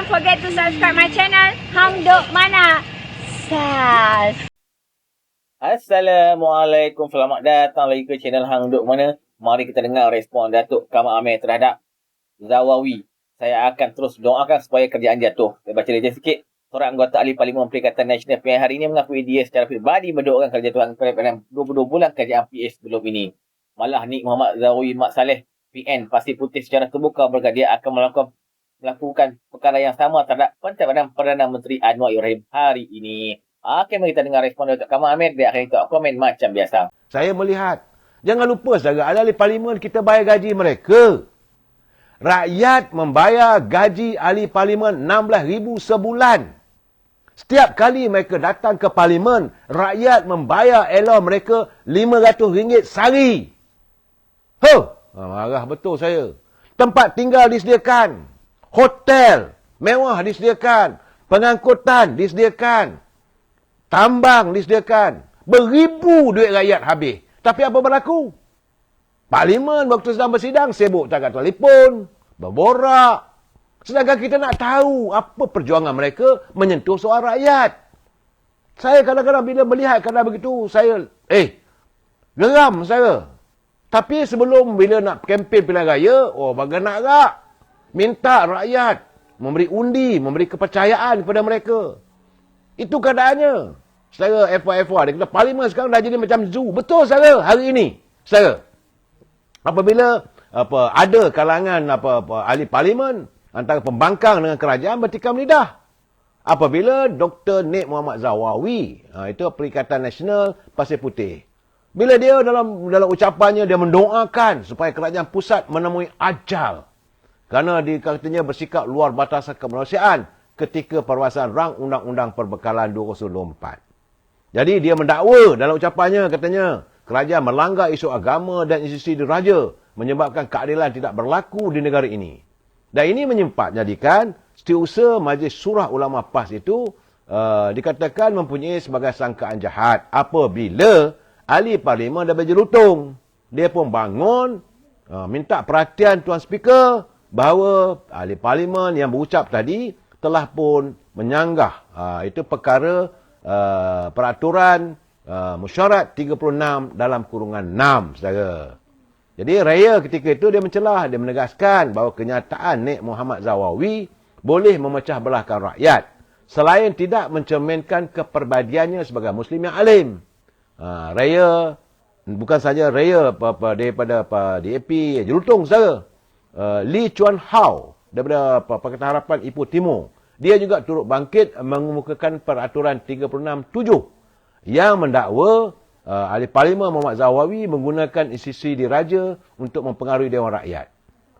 forget to subscribe my channel Hang Duk Mana. Sas. Assalamualaikum, selamat datang lagi ke channel Hang Duk Mana. Mari kita dengar respon Datuk Kamal Amir terhadap Zawawi. Saya akan terus doakan supaya kerjaan jatuh. Saya baca dia sikit. Seorang anggota ahli Parlimen Perikatan Nasional PN hari ini mengakui dia secara peribadi mendoakan kejatuhan dalam 22 bulan kerajaan PS sebelum ini. Malah Nik Muhammad Zawawi Mat Saleh PN Pasir Putih secara terbuka berkata dia akan melakukan perkara yang sama terhadap pencalonan Perdana Menteri Anwar Ibrahim hari ini. Okey, mari kita dengar respon Datuk Kamal Amir. Dia akan ikut komen macam biasa. Saya melihat, jangan lupa saudara, ahli parlimen kita bayar gaji mereka. Rakyat membayar gaji ahli parlimen RM16,000 sebulan. Setiap kali mereka datang ke parlimen, rakyat membayar elo mereka RM500 sehari. Marah betul saya. Tempat tinggal disediakan. Hotel mewah disediakan. Pengangkutan disediakan. Tambang disediakan. Beribu duit rakyat habis. Tapi apa berlaku? Parlimen waktu sedang bersidang, sibuk cakap telefon, berborak. Sedangkan kita nak tahu apa perjuangan mereka menyentuh soal rakyat. Saya kadang-kadang bila melihat kadang begitu, saya, geram saya. Tapi sebelum bila nak kempen pilihan raya, bagai nak agak. Minta rakyat memberi undi, memberi kepercayaan kepada mereka. Itu keadaannya. Saudara FY, dia kata parlimen sekarang dah jadi macam zoo. Betul saudara hari ini. Saudara. Apabila ada kalangan ahli parlimen antara pembangkang dengan kerajaan bertikam lidah. Apabila Dr. Nik Muhammad Zawawi, itu Perikatan Nasional Pasir Putih. Bila dia dalam ucapannya dia mendoakan supaya kerajaan pusat menemui ajal. Kerana katanya bersikap luar batasan kemanusiaan ketika perluasan rang Undang-Undang Perbekalan 2024. Jadi dia mendakwa dalam ucapannya katanya kerajaan melanggar isu agama dan institusi diraja menyebabkan keadilan tidak berlaku di negara ini. Dan ini jadikan setiausaha Majlis Surah Ulama PAS itu dikatakan mempunyai sebagai sangkaan jahat apabila ahli parlimen dah berjerutung. Dia pun bangun minta perhatian Tuan Speaker bahawa ahli parlimen yang berucap tadi telah pun menyanggah itu perkara peraturan mesyuarat 36 dalam kurungan 6, saudara. Jadi raya ketika itu dia mencelah, dia menegaskan bahawa kenyataan Nik Muhammad Zawawi boleh memecah belahkan rakyat selain tidak mencerminkan keperbadiannya sebagai Muslim yang alim. Raya bukan saja raya daripada DAP Jerutung, saudara. Lee Chuan Hao daripada Pakatan Harapan Ipoh Timur. Dia juga turut bangkit mengemukakan peraturan 36(7) yang mendakwa ahli parlimen Muhammad Zawawi menggunakan institusi diraja untuk mempengaruhi Dewan Rakyat.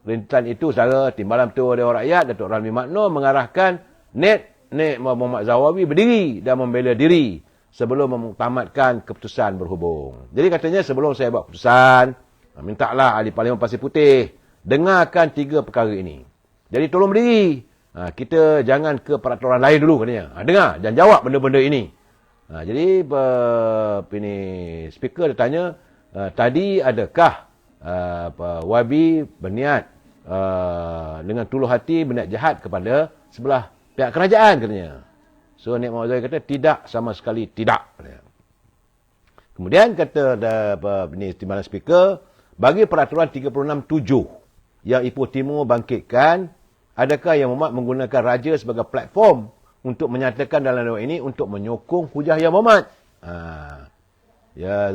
Rintisan itu, saudara, Timbalan Ketua Dewan Rakyat Datuk Ramli Makno mengarahkan Nik Muhammad Zawawi berdiri dan membela diri sebelum memutamatkan keputusan berhubung. Jadi katanya sebelum saya buat keputusan, mintalah ahli parlimen Pasir Putih dengarkan 3 perkara ini. Jadi tolong berdiri. Kita jangan ke peraturan lain dulu katanya. Dengar dan jawab benda-benda ini. Jadi speaker dia tanya, tadi adakah Wabi berniat dengan tuluh hati berniat jahat kepada sebelah pihak kerajaan katanya. So Nik Muhammad Zawawi kata tidak, sama sekali tidak. Kemudian kata Timbalan Speaker, bagi peraturan 36(7) yang Ipoh Timur bangkitkan, adakah Yang Berhormat menggunakan raja sebagai platform untuk menyatakan dalam dewan ini untuk menyokong hujah Yang Berhormat?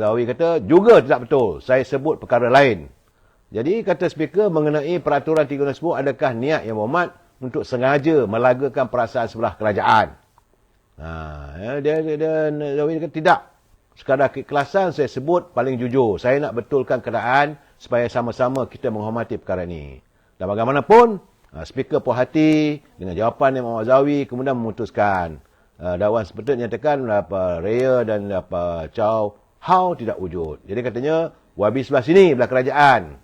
Zawawi kata, juga tidak betul. Saya sebut perkara lain. Jadi kata speaker mengenai peraturan 36(10), adakah niat Yang Berhormat untuk sengaja melagakan perasaan sebelah kerajaan? Zawawi kata tidak. Sekadar keikhlasan saya sebut paling jujur. Saya nak betulkan keadaan supaya sama-sama kita menghormati perkara ini. Dan bagaimanapun, speaker puas hati dengan jawapan Nik Muhammad Zawawi kemudian memutuskan dakwaan seperti nyatakan Raya dan Chow Hao tidak wujud. Jadi katanya wabi sebelah sini, belah kerajaan.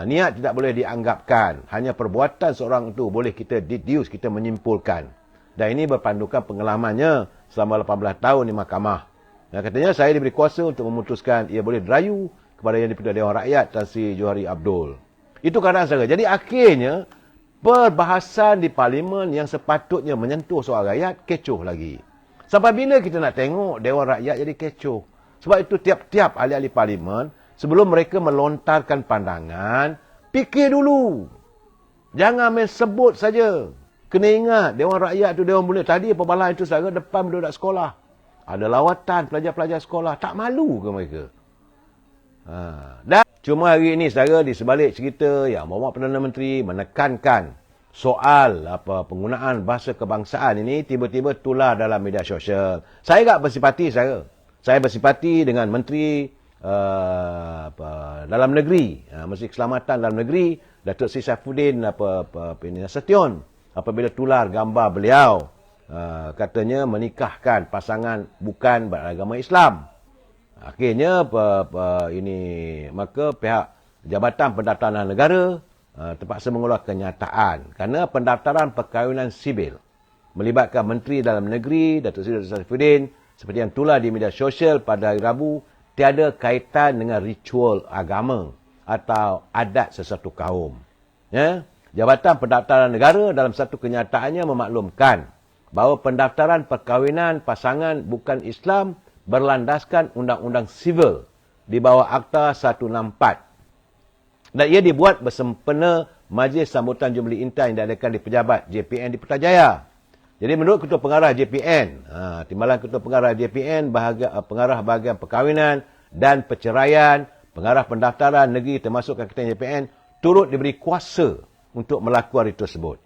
Niat tidak boleh dianggapkan. Hanya perbuatan seorang itu boleh kita deduce, kita menyimpulkan. Dan ini berpandukan pengalamannya selama 18 tahun di mahkamah. Dan katanya saya diberi kuasa untuk memutuskan ia boleh dirayu kepada Yang di-Pertuan Dewan Rakyat Tan Sri Johari Abdul. Itu keadaan saya. Jadi akhirnya perbahasan di parlimen yang sepatutnya menyentuh soal rakyat, kecoh lagi. Sampai bila kita nak tengok Dewan Rakyat jadi kecoh? Sebab itu tiap-tiap ahli-ahli parlimen, sebelum mereka melontarkan pandangan, fikir dulu. Jangan main sebut saja. Kena ingat, Dewan Rakyat tu Dewan Mulia. Tadi pembalas itu sahaja depan budak sekolah. Ada lawatan pelajar-pelajar sekolah. Tak malu ke mereka? Dan cuma hari ini saudara, di sebalik cerita yang Bapak Perdana Menteri menekankan soal penggunaan bahasa kebangsaan ini tiba-tiba tular dalam media sosial. Saya tak bersipati saudara. Saya bersipati dengan Menteri Dalam Negeri, Menteri Keselamatan Dalam Negeri, Datuk Seri Saifuddin Nasution, apabila tular gambar beliau katanya menikahkan pasangan bukan beragama Islam. Akhirnya maka pihak Jabatan Pendaftaran Negara terpaksa mengeluarkan kenyataan kerana pendaftaran perkahwinan sibil melibatkan Menteri Dalam Negeri Datuk Seri Saifuddin seperti yang tular di media sosial pada hari Rabu tiada kaitan dengan ritual agama atau adat sesuatu kaum. Ya? Jabatan Pendaftaran Negara dalam satu kenyataannya memaklumkan bahawa pendaftaran perkahwinan pasangan bukan Islam berlandaskan Undang-Undang Sivil di bawah Akta 164. Dan ia dibuat bersempena Majlis Sambutan Jubili Intan yang diadakan di Pejabat JPN di Putrajaya. Jadi menurut Ketua Pengarah JPN, Timbalan Ketua Pengarah JPN, Pengarah Bahagian Perkahwinan dan Perceraian, Pengarah Pendaftaran Negeri termasuk Ketua JPN, turut diberi kuasa untuk melakukan itu tersebut.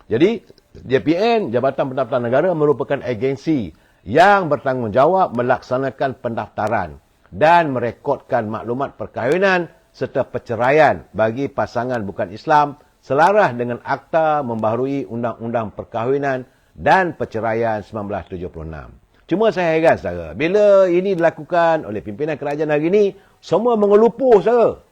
Jadi JPN, Jabatan Pendaftaran Negara, merupakan agensi yang bertanggungjawab melaksanakan pendaftaran dan merekodkan maklumat perkahwinan serta perceraian bagi pasangan bukan Islam selaras dengan Akta membaharui Undang-Undang Perkahwinan dan Perceraian 1976. Cuma saya heran saudara, bila ini dilakukan oleh pimpinan kerajaan hari ini, semua mengelupuh saudara.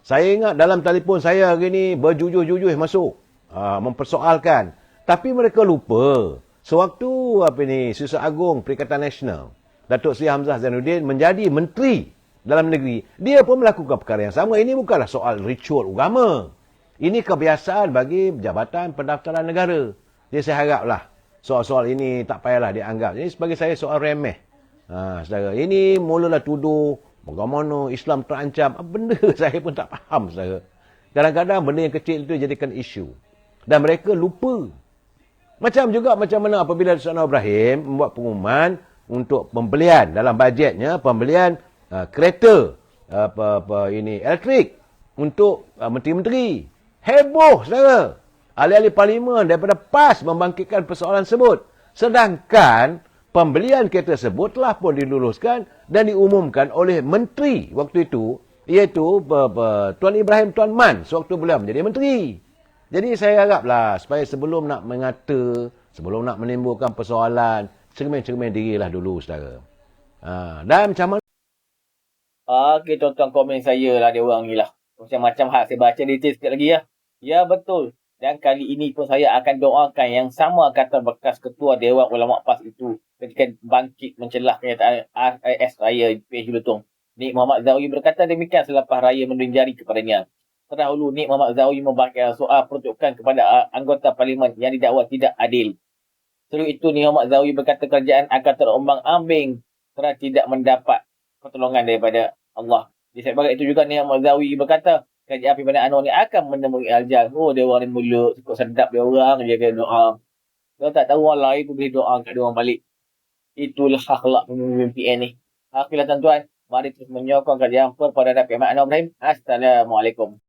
Saya ingat dalam telefon saya hari ini berjujuh-jujuh masuk mempersoalkan, tapi mereka lupa. Sewaktu Susah Agung Perikatan Nasional, Datuk Seri Hamzah Zainuddin menjadi Menteri Dalam Negeri, dia pun melakukan perkara yang sama. Ini bukanlah soal ritual agama. Ini kebiasaan bagi Jabatan Pendaftaran Negara. Jadi saya haraplah soal-soal ini tak payahlah dianggap. Ini sebagai saya soal remeh. Saudara, ini mulalah tuduh bagaimana Islam terancam. Benda saya pun tak faham, saudara. Kadang-kadang benda yang kecil itu jadikan isu. Dan mereka lupa. Macam mana apabila Datuk Anwar Ibrahim membuat pengumuman untuk pembelian dalam bajetnya, pembelian kereta elektrik untuk menteri-menteri. Heboh, saudara. Ahli-ahli parlimen daripada PAS membangkitkan persoalan tersebut. Sedangkan pembelian kereta tersebut telah pun diluluskan dan diumumkan oleh menteri waktu itu, iaitu Tuan Ibrahim Tuan Man sewaktu beliau menjadi menteri. Jadi saya haraplah supaya sebelum nak mengata, sebelum nak menimbulkan persoalan, cermin-cermin dirilah dulu, saudara. Dan macam mana? Okey, tuan-tuan, komen saya lah dia orang ni lah. Macam-macam hal saya baca detail sikit lagi ya. Ya, betul. Dan kali ini pun saya akan doakan yang sama kata bekas Ketua Dewan Ulama PAS itu ketika bangkit mencelah kenyataan RIS Raya PH Lutong. Nik Muhammad Zawi berkata demikian selepas raya menuding jari kepadanya. Terdahulu, Nik Muhammad Zawi membangkitkan soal peruntukan kepada anggota parlimen yang didakwa tidak adil. Sebelum itu, Nik Muhammad Zawi berkata kerajaan akan terombang-ambing kerana tidak mendapat pertolongan daripada Allah. Di sebagai itu juga, Nik Muhammad Zawi berkata kerajaan Pimpinan Anwar ni akan menemui aljal. Dia orang ni mulut, cukup sedap dia orang, dia kena doa. Dia tak tahu orang lain pun boleh doa kat dia orang balik. Itulah akhlak pemimpin PN ni. Akhirlah tuan-tuan, mari terus menyokong kerajaan Perdana Pimpinan Anwar Ibrahim. Assalamualaikum.